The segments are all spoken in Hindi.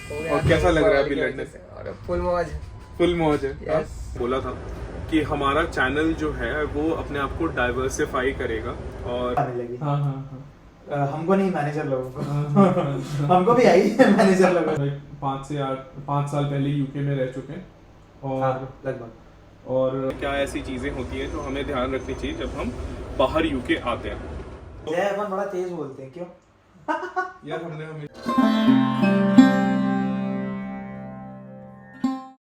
और कैसा लग रहा है अभी लड़ने से? और फुल मौज। फुल मौज है। Yes. बोला था कि हमारा चैनल जो है वो अपने आप को डाइवर्सिफाई करेगा और आने लगी। हाँ हाँ हाँ हमको नहीं, मैनेजर लोगों को। हाँ। हमको भी आई है मैनेजर लोगों को। 5 साल पहले यूके में रह चुके हैं और हाँ, लगभग। और क्या ऐसी चीजें होती हैं जो हमें ध्यान रखनी चाहिए जब हम बाहर यूके आते हैं। जय अपन बड़ा तेज बोलते हैं, क्यों? यार हमने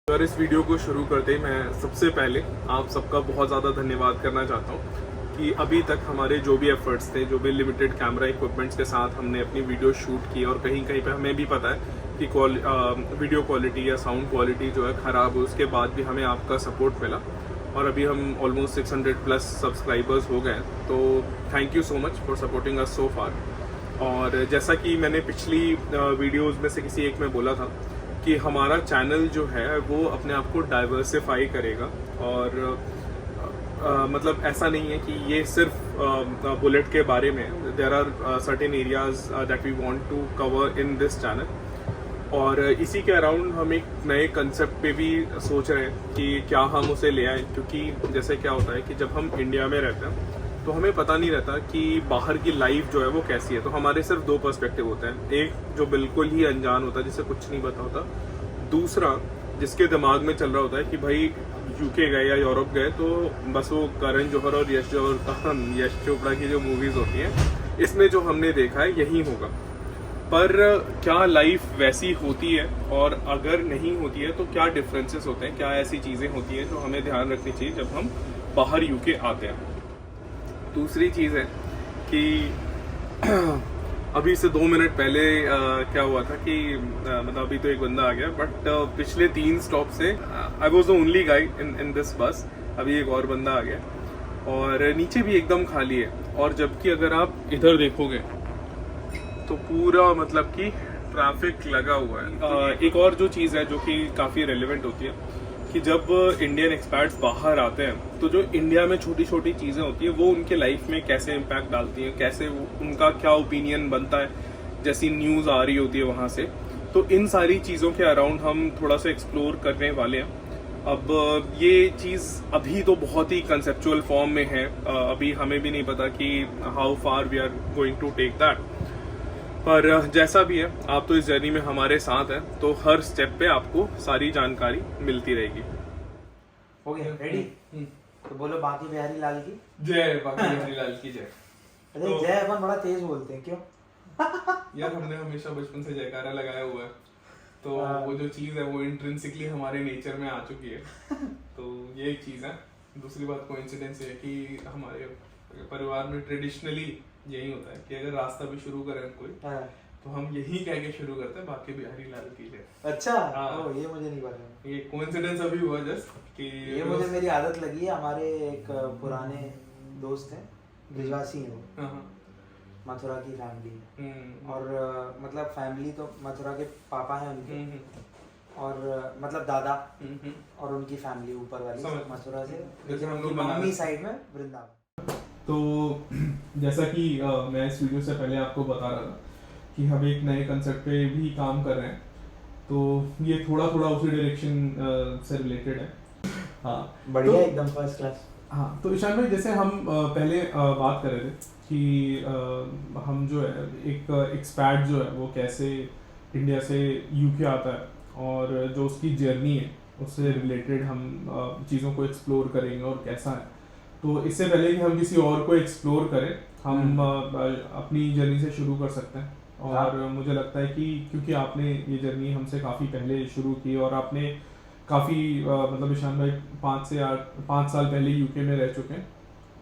और इस वीडियो को शुरू करते ही मैं सबसे पहले आप सबका बहुत ज़्यादा धन्यवाद करना चाहता हूँ कि अभी तक हमारे जो भी एफर्ट्स थे, जो भी लिमिटेड कैमरा इक्विपमेंट्स के साथ हमने अपनी वीडियो शूट की और कहीं कहीं पे हमें भी पता है कि वीडियो क्वालिटी या साउंड क्वालिटी जो है ख़राब है, उसके बाद भी हमें आपका सपोर्ट मिला और अभी हम ऑलमोस्ट 600 प्लस सब्सक्राइबर्स हो गए हैं। तो thank you so much for supporting us so far. और जैसा कि मैंने पिछली वीडियोस में से किसी एक में बोला था कि हमारा चैनल जो है वो अपने आप को डाइवर्सिफाई करेगा और मतलब ऐसा नहीं है कि ये सिर्फ बुलेट के बारे में, there are certain areas that we want to cover in this channel. और इसी के अराउंड हम एक नए कंसेप्ट पे भी सोच रहे हैं कि क्या हम उसे ले आए, क्योंकि जैसे क्या होता है कि जब हम इंडिया में रहते हैं तो हमें पता नहीं रहता कि बाहर की लाइफ जो है वो कैसी है। तो हमारे सिर्फ दो पर्सपेक्टिव होते हैं, एक जो बिल्कुल ही अनजान होता है जिसे कुछ नहीं पता होता, दूसरा जिसके दिमाग में चल रहा होता है कि भाई यूके गए या यूरोप गए तो बस वो करण जौहर और यश चोपड़ा की जो मूवीज होती हैं इसमें जो हमने देखा है यही होगा। पर क्या लाइफ वैसी होती है और अगर नहीं होती है तो क्या डिफरेंसेस होते हैं, क्या ऐसी चीज़ें होती हैं जो हमें ध्यान रखनी चाहिए जब हम बाहर यूके आते हैं। दूसरी चीज़ है कि अभी से 2 मिनट पहले क्या हुआ था कि मतलब अभी तो एक बंदा आ गया, बट पिछले 3 स्टॉप से आई वॉज द ओनली गाई इन दिस बस। अभी एक और बंदा आ गया और नीचे भी एकदम खाली है, और जबकि अगर आप इधर देखोगे तो पूरा मतलब कि ट्रैफिक लगा हुआ है। एक और जो चीज़ है जो कि काफ़ी रेलेवेंट होती है कि जब इंडियन एक्सपर्ट्स बाहर आते हैं तो जो इंडिया में छोटी छोटी चीज़ें होती है वो उनके लाइफ में कैसे इम्पैक्ट डालती हैं, कैसे उनका क्या ओपिनियन बनता है, जैसी न्यूज़ आ रही होती है वहाँ से। तो इन सारी चीज़ों के अराउंड हम थोड़ा सा एक्सप्लोर करने वाले हैं। अब ये चीज़ अभी तो बहुत ही कंसेप्चुअल फॉर्म में है, अभी हमें भी नहीं पता कि how far we are going to take that. पर जैसा भी है, आप तो इस जर्नी में हमारे साथ हैं, तो हर स्टेप पे आपको सारी जानकारी मिलती रहेगी। हो गया रेडी? तो बोलो बाकी बिहारी लाल की जय, बाकी बिहारी लाल की जय। अरे तो- जय अपन बड़ा तेज बोलते हैं, क्यों? यार हमने हमेशा बचपन से जयकारा लगाया हुआ है, तो वो जो चीज है वो इंट्रिंसिकली हमारे नेचर में आ चुकी है। तो ये एक चीज है। दूसरी बात कोइंसिडेंस है कि हमारे परिवार में ट्रेडिशनली यही होता है कि अगर रास्ता भी शुरू करें कोई हाँ। तो हम यही कह के शुरू करते हैं, बाकी बिहारी लाल की जय। अच्छा, हाँ। ओ, ये मुझे नहीं पता। ये कोइंसिडेंस अभी हुआ जस्ट कि ये मुझे मेरी आदत लगी है, हमारे एक पुराने दोस्त हैं, ब्रिजवासी हैं वो, हाँ, हाँ। मथुरा की फैमिली। हम्म, और मतलब फैमिली तो मथुरा के पापा हैं उनके, हम्म, और मतलब दादा हम्म। और उनकी फैमिली ऊपर वाली समझ। मथुरा से, जैसे लेकिन हम उनकी लोग बनारस। मम्मी साइड में वृंदावन। तो जैसा कि मैं इस वीडियो से पहले आपको बता रहा था कि हम एक नए कंसेप्ट पे भी काम कर रहे हैं, तो ये थोड़ा थोड़ा उसी डायरेक्शन से रिलेटेड है। हाँ, बढ़िया, तो- एकदम फर्स्ट क्लास। हाँ, तो ईशान भाई, जैसे हम पहले बात कर रहे थे कि हम जो है एक एक्सपैट जो है वो कैसे इंडिया से यूके आता है और जो उसकी जर्नी है उससे रिलेटेड हम चीज़ों को एक्सप्लोर करेंगे और कैसा है। तो इससे पहले कि हम किसी और को एक्सप्लोर करें, हम अपनी जर्नी से शुरू कर सकते हैं। और मुझे लगता है कि क्योंकि आपने ये जर्नी हमसे काफ़ी पहले शुरू की और आपने काफ़ी मतलब ईशान भाई 5 साल पहले यूके में रह चुके हैं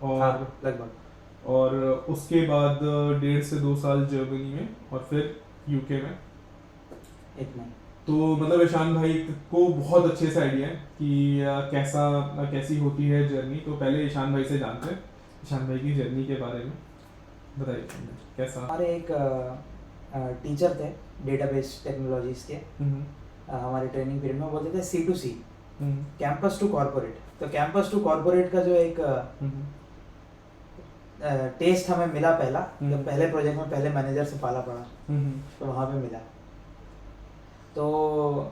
और हाँ, लगभग। और उसके बाद 1.5 से 2 साल जर्मनी में और फिर यूके में। इतना। तो मतलब ईशान भाई को बहुत अच्छे से आइडिया है कि कैसी होती है जर्नी। तो पहले ईशान भाई से जानते हैं ईशान भाई की जर्नी के बारे में, बताइए ईशान भाई, कैसा? हमारे एक टीचर थे डेटाबेस टेक्नोलॉजीज के, हमारे ट्रेनिंग पीरियड में बोलते थे C2C, कैंपस टू कॉर्पोरेट। तो कैंपस टू कॉर्पोरेट का जो एक टेस्ट हमें मिला पहला, जब पहले प्रोजेक्ट में पहले मैनेजर से पाला पड़ा, तो वहाँ पे मिला। तो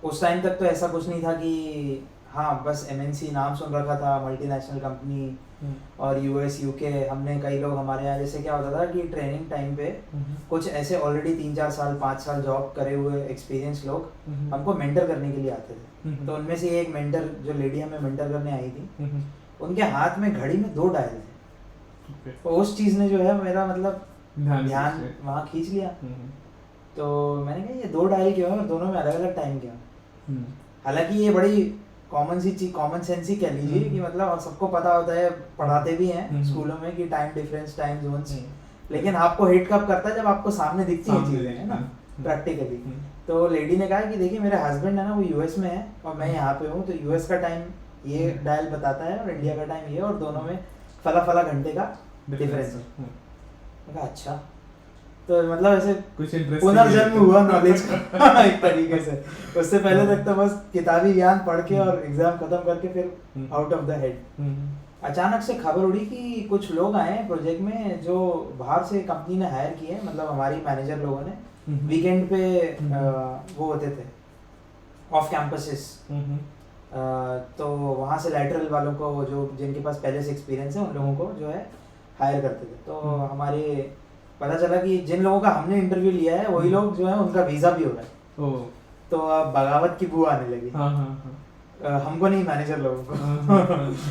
उस टाइम तक तो ऐसा कुछ नहीं था कि हाँ बस MNC नाम सुन रखा था, मल्टीनेशनल कंपनी और US UK। हमने कई लोग हमारे यहाँ जैसे क्या होता था कि ट्रेनिंग टाइम पे कुछ ऐसे ऑलरेडी 3-4 साल 5 साल जॉब करे हुए एक्सपीरियंस लोग हमको मेंटर करने के लिए आते थे। तो उनमें से एक मेंटर जो लेडी हमें मेंटर करने आई थी, उनके हाथ में घड़ी में 2 डायल थे। तो उस चीज़ ने जो है मेरा मतलब ध्यान वहाँ खींच लिया। तो मैंने कहा ये 2 डायल क्यों है और दोनों में अलग अलग टाइम क्यों है। हालांकि ये बड़ी कॉमन सेंस ही कह लीजिए कि मतलब और सबको पता होता है, पढ़ाते भी हैं स्कूलों में कि टाइम डिफरेंस, टाइम जोन्स, लेकिन आपको हिट कब करता है जब आपको सामने दिखती है चीजें, है ना, प्रैक्टिकली। तो लेडी ने कहा कि देखिए मेरे हस्बैंड है ना वो US में है और मैं यहाँ पे हूँ, तो US का टाइम ये डायल बताता है और इंडिया का टाइम ये, और दोनों में फला घंटे का डिफरेंस है। मैं कहा अच्छा, तो मतलब ऐसे कुछ पुनर्जन्म हुआ नॉलेज का एक तरीके से। उससे पहले तक तो बस किताबी ज्ञान पढ़ के और एग्जाम खत्म करके फिर आउट ऑफ द हेड। अचानक से खबर उड़ी कि कुछ लोग आए प्रोजेक्ट में जो बाहर से कंपनी ने हायर किए, मतलब हमारी मैनेजर लोगों ने वीकेंड पे वो होते थे ऑफ कैंपसेस, तो वहाँ से लैटरल वालों को जो जिनके पास पहले से एक्सपीरियंस है उन लोगों को जो है हायर करते थे। तो हमारे पता चला कि जिन लोगों का हमने इंटरव्यू लिया है वही लोग जो है उनका वीजा भी हो रहा है। तो अब बगावत की बू आने लगी। हमको नहीं, मैनेजर लोगों को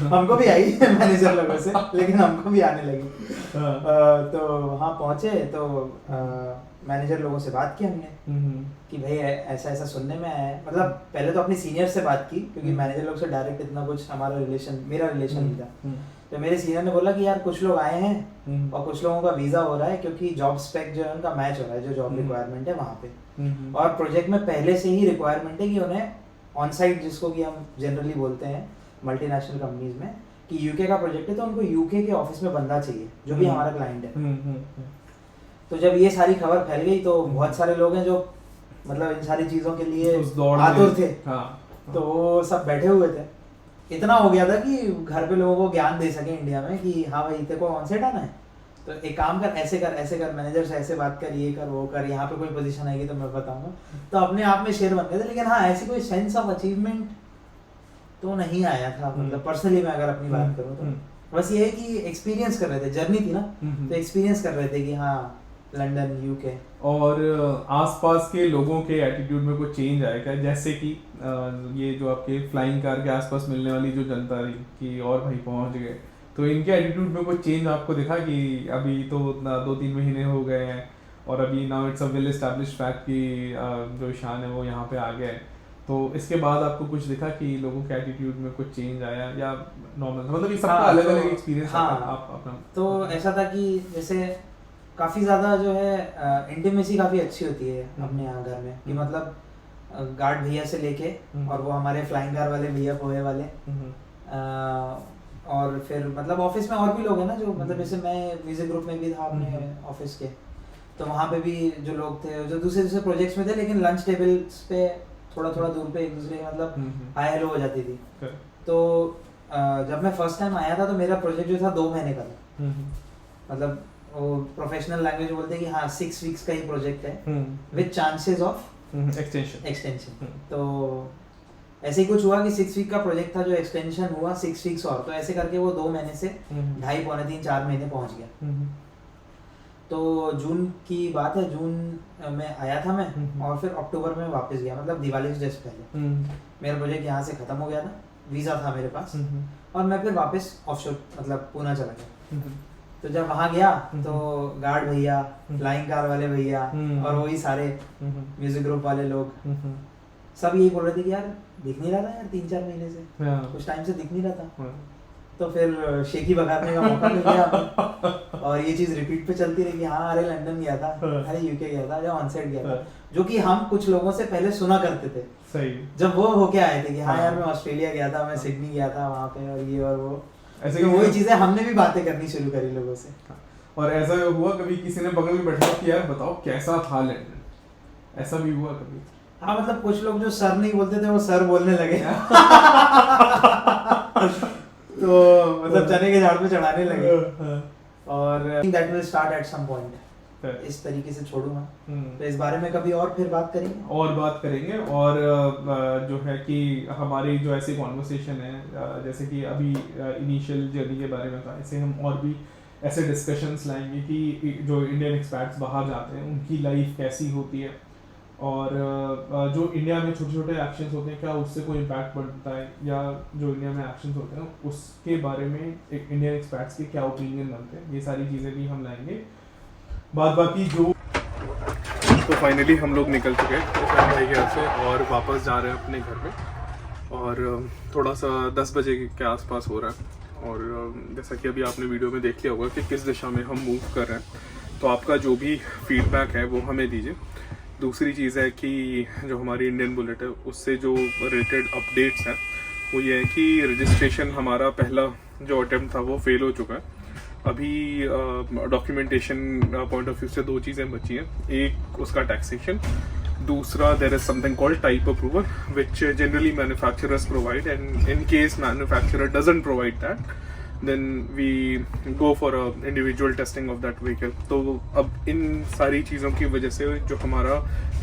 हमको भी आई मैनेजर लोगों से, लेकिन हमको भी आने लगी। तो वहाँ पहुँचे तो मैनेजर लोगों से बात की हमने कि भाई ऐसा ऐसा सुनने में आया है। मतलब पहले तो अपने सीनियर से बात की, क्योंकि मैनेजर लोग से डायरेक्ट इतना कुछ मेरा रिलेशन नहीं था। तो मेरे सीनियर ने बोला कि यार कुछ लोग आए हैं और कुछ लोगों का वीजा हो रहा है, क्योंकि जॉब स्पेक जो है उनका मैच हो रहा है जो जॉब रिक्वायरमेंट है वहाँ पे। और प्रोजेक्ट में पहले से ही रिक्वायरमेंट है कि उन्हें ऑन साइट, जिसको कि हम जनरली बोलते हैं मल्टीनेशनल कंपनीज में, कि यूके का प्रोजेक्ट है तो उनको यूके के ऑफिस में बंदा चाहिए जो भी हमारा क्लाइंट है। तो जब ये सारी खबर फैल गई तो बहुत सारे लोग हैं जो मतलब इन सारी चीजों के लिए आतुर थे। तो वो सब बैठे हुए थे। इतना हो गया था कि घर पे लोगों को ज्ञान दे सके इंडिया में कि हाँ भाई तेरे को ऑन साइट आना है तो एक काम कर, ऐसे कर, मैनेजर से ऐसे बात कर, ये कर वो कर, यहाँ पे कोई पोजीशन आएगी तो मैं बताऊंगा। तो अपने आप में शेर बन गए थे। लेकिन हाँ ऐसी कोई सेंस ऑफ अचीवमेंट तो नहीं आया था, मतलब पर्सनली मैं अगर अपनी बात करूँ तो बस ये है कि एक्सपीरियंस कर रहे थे, जर्नी थी ना, तो एक्सपीरियंस कर रहे थे कि हाँ लंदन यूके। और आसपास के लोगों के एटीट्यूड में कोई चेंज आएगा, जैसे कि ये जो आपके फ्लाइंग कार के आसपास मिलने वाली जो जनता रही कि और भाई पहुंच गए, तो इनके एटीट्यूड में कोई चेंज आपको दिखा कि अभी तो 2-3 महीने हो गए हैं और अभी now it's a well established fact कि जो ईशान है वो यहाँ पे आ गया है, तो इसके बाद आपको कुछ दिखा कि लोगों के एटीट्यूड में कुछ चेंज आया या नॉर्मल था? मतलब ये सबका अलग अलग एक्सपीरियंस हाँ, आप अपना। तो ऐसा था कि जैसे काफ़ी ज़्यादा जो है इंटीमेसी काफ़ी अच्छी होती है अपने यहाँ घर में, कि मतलब गार्ड भैया से लेके और वो हमारे फ्लाइंग कार वाले भैया पोहे वाले, और फिर मतलब ऑफिस में और भी लोग हैं ना जो मतलब जैसे मैं म्यूजिक ग्रुप में भी था अपने ऑफिस के, तो वहाँ पे भी जो लोग थे जो दूसरे प्रोजेक्ट्स में थे, लेकिन लंच टेबल्स पे थोड़ा दूर पे एक दूसरे के मतलब हाय हेलो हो जाती थी। तो जब मैं फर्स्ट टाइम आया था तो मेरा प्रोजेक्ट जो था 2 महीने का था, मतलब वो प्रोफेशनल लैंग्वेज बोलते हैं कि हाँ 6 वीक्स का ही प्रोजेक्ट है विद चांसेस ऑफ एक्सटेंशन। तो ऐसे ही कुछ हुआ कि 6 वीक का प्रोजेक्ट था जो एक्सटेंशन हुआ 6 वीक्स और, तो ऐसे करके वो 2 महीने से 2.5 पौने 3-4 महीने पहुंच गया। तो जून की बात है, जून में आया था मैं और फिर अक्टूबर में वापस गया, मतलब दिवाली से जस्ट पहले मेरा प्रोजेक्ट यहाँ से खत्म हो गया था, वीज़ा था मेरे पास और मैं फिर वापस ऑफशोर मतलब पूना चला गया। तो जब वहाँ गया तो गार्ड भैया, फ्लाइंग कार वाले भैया और वही सारे म्यूजिक ग्रुप वाले लोग सब यही बोल रहे थे कि यार दिख नहीं रहा था यार 3-4 महीने से, कुछ टाइम से दिख नहीं रहा था। तो फिर शेखी बगाड़ने का मौका मिल गया और ये चीज़ रिपीट पे चलती रही कि हाँ अरे लंदन गया था, अरे यूके गया था, या ऑनसाइट गया था, जो कि हम कुछ लोगों से पहले सुना करते थे। सही। जब वो होके आए थे कि हाँ यार मैं ऑस्ट्रेलिया गया था, मैं सिडनी गया था वहाँ पे और ये और वो, ऐसे तो वही चीज़ें हमने भी बातें करनी शुरू करी लोगों से। और ऐसा हुआ कभी किसी ने बगल में बैठा कि यार बताओ कैसा था लंदन, ऐसा भी हुआ कभी? हाँ मतलब कुछ लोग जो सर नहीं बोलते थे वो सर बोलने लगे तो मतलब चने के झाड़ पे चढ़ाने लगे और that will start at some point. इस तरीके से छोड़ूंगा। तो इस बारे में कभी और फिर बात करेंगे और जो है कि हमारी जो ऐसी कॉन्वर्सेशन है जैसे कि अभी इनिशियल जर्नी के बारे में था, ऐसे हम और भी ऐसे डिस्कशंस लाएंगे कि जो इंडियन एक्सपैट्स बाहर जाते हैं उनकी लाइफ कैसी होती है, और जो इंडिया में छोटे छोटे एक्शंस होते हैं क्या उससे कोई इम्पैक्ट पड़ता है, या जो इंडिया में एक्शंस होते हैं उसके बारे में एक इंडियन एक्सपैट्स के क्या ओपिनियन बनते हैं, ये सारी चीज़ें भी हम लाएंगे। बाकी जो तो फाइनली हम लोग निकल चुके हैं भाई घर से और वापस जा रहे हैं अपने घर में, और थोड़ा सा 10 बजे के आसपास हो रहा है। और जैसा कि अभी आपने वीडियो में देख लिया होगा कि किस दिशा में हम मूव कर रहे हैं, तो आपका जो भी फीडबैक है वो हमें दीजिए। दूसरी चीज़ है कि जो हमारी इंडियन बुलेट है उससे जो रिलेटेड अपडेट्स हैं वो ये है कि रजिस्ट्रेशन हमारा पहला जो अटेम्प्ट था वो फेल हो चुका है। अभी डॉक्यूमेंटेशन पॉइंट ऑफ व्यू से 2 चीज़ें बची हैं, एक उसका टैक्सेशन, दूसरा there is something called type approval which generally manufacturers provide, and in case manufacturer doesn't provide that then we go for a individual testing of that vehicle। तो अब इन सारी चीज़ों की वजह से जो हमारा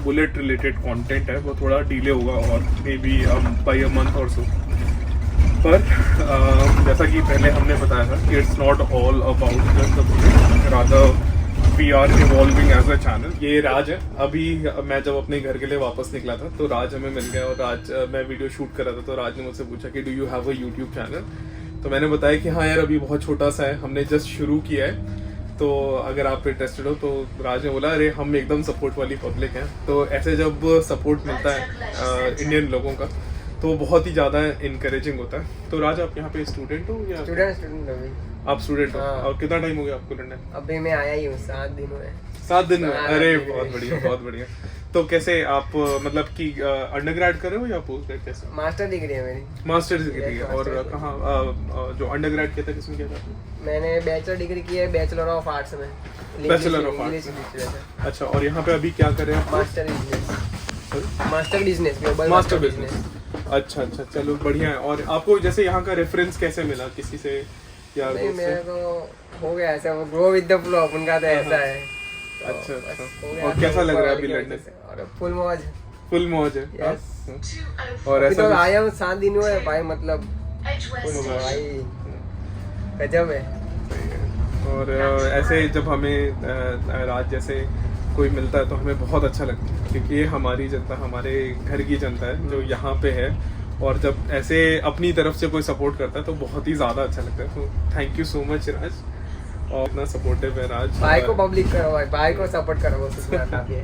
बुलेट रिलेटेड कंटेंट है वो थोड़ा डिले होगा, और may be by a month और सो। पर जैसा कि पहले हमने बताया था कि it's not all about just the bullet, rather we are evolving as a channel. ये राज है। अभी मैं जब अपने घर के लिए वापस निकला था तो राज हमें मिल गया, और राज मैं वीडियो शूट कर रहा था तो राज ने मुझसे पूछा कि do you have a YouTube channel. तो मैंने बताया कि हाँ यार अभी बहुत छोटा सा है, हमने जस्ट शुरू किया है, तो अगर आप इंटरेस्टेड हो। तो राज ने बोला अरे हम एकदम सपोर्ट वाली पब्लिक हैं। तो ऐसे जब सपोर्ट मिलता है इंडियन लोगों का तो बहुत ही ज़्यादा इनकरेजिंग होता है। तो राज आप यहाँ पे स्टूडेंट हो या स्टूडेंट अभी? आप स्टूडेंट हो? हाँ। और कितना टाइम हो गया आपको लंदन? अभी मैं आया ही हूँ, 7 दिन हुए। 7 दिन में? 7 अरे दिन बहुत में। बढ़िया बहुत बढ़िया। तो कैसे आप मतलब कि अंडरग्रेड कर रहे हो या पोस्ट ग्रेड, कैसे? मास्टर डिग्री है मेरी। मास्टर्स डिग्री है। Yes, और master's कहाँ जो अंडरग्रेड किया था किसमें किया था आपने? मैंने बैचलर डिग्री की है, बैचलर ऑफ आर्ट्स में। Bachelor of Arts English literature. अच्छा, और यहाँ पे अभी क्या कर रहे हैं आप? Master business. Master business, global master business. अच्छा अच्छा, चलो बढ़िया है। और आपको जैसे यहाँ का रेफरेंस कैसे मिला, किसी से या नहीं, दोस्त मेरे से? को हो गया ऐसा, वो ग्रो विद द फ्लो उनका तो ऐसा है। तो अच्छा, बस अच्छा। हो गया और तो कैसा लग रहा है ऊपर अभी वाले की लंदन? वजह से। और फुल मौज। फुल मौज है। Yes। हाँ। और अभी ऐसा तो कुछ- आया हूँ 7 दिन हुए भाई, मतलब फुल मौज। भाई गजब है। और ऐसे जब हमें राज जैसे कोई मिलता है तो हमें बहुत अच्छा लगता है, क्योंकि ये हमारी जनता, हमारे घर की जनता है जो यहाँ पे है। और जब ऐसे अपनी तरफ से कोई सपोर्ट करता है तो बहुत ही ज़्यादा अच्छा लगता है। तो थैंक यू सो मच राज, और इतना सपोर्टिव है राज। भाई को पब्लिक करो, भाई को सपोर्ट करो, वो सुनना काफी है।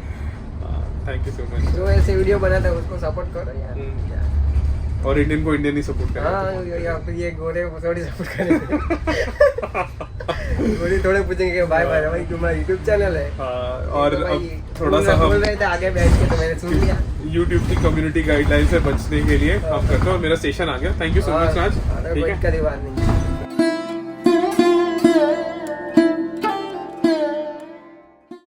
Thank you so much. जो ऐसे वीडियो बनाता है उसको सपोर्ट करो यार। क्या? और इंडियन को इंडियन ही सपोर्ट करें। हाँ, या फिर ये गोरे को थोड़ी सपोर्ट करेंगे। गोरे थोड़े पूछेंगे कि भाई भाई तुम्हारा यूट्यूब चैनल है। और तो अब भाई थोड़ा सा हम बोल रहे थे आगे बैठ के, तो मैंने सुन लिया। YouTube की कम्युनिटी गाइडलाइन से बचने के लिए हम करते हैं, और मेरा सेशन आ गया। थैंक यू सो मच राज। ठीक कोई है, दिक्कत की बात नहीं।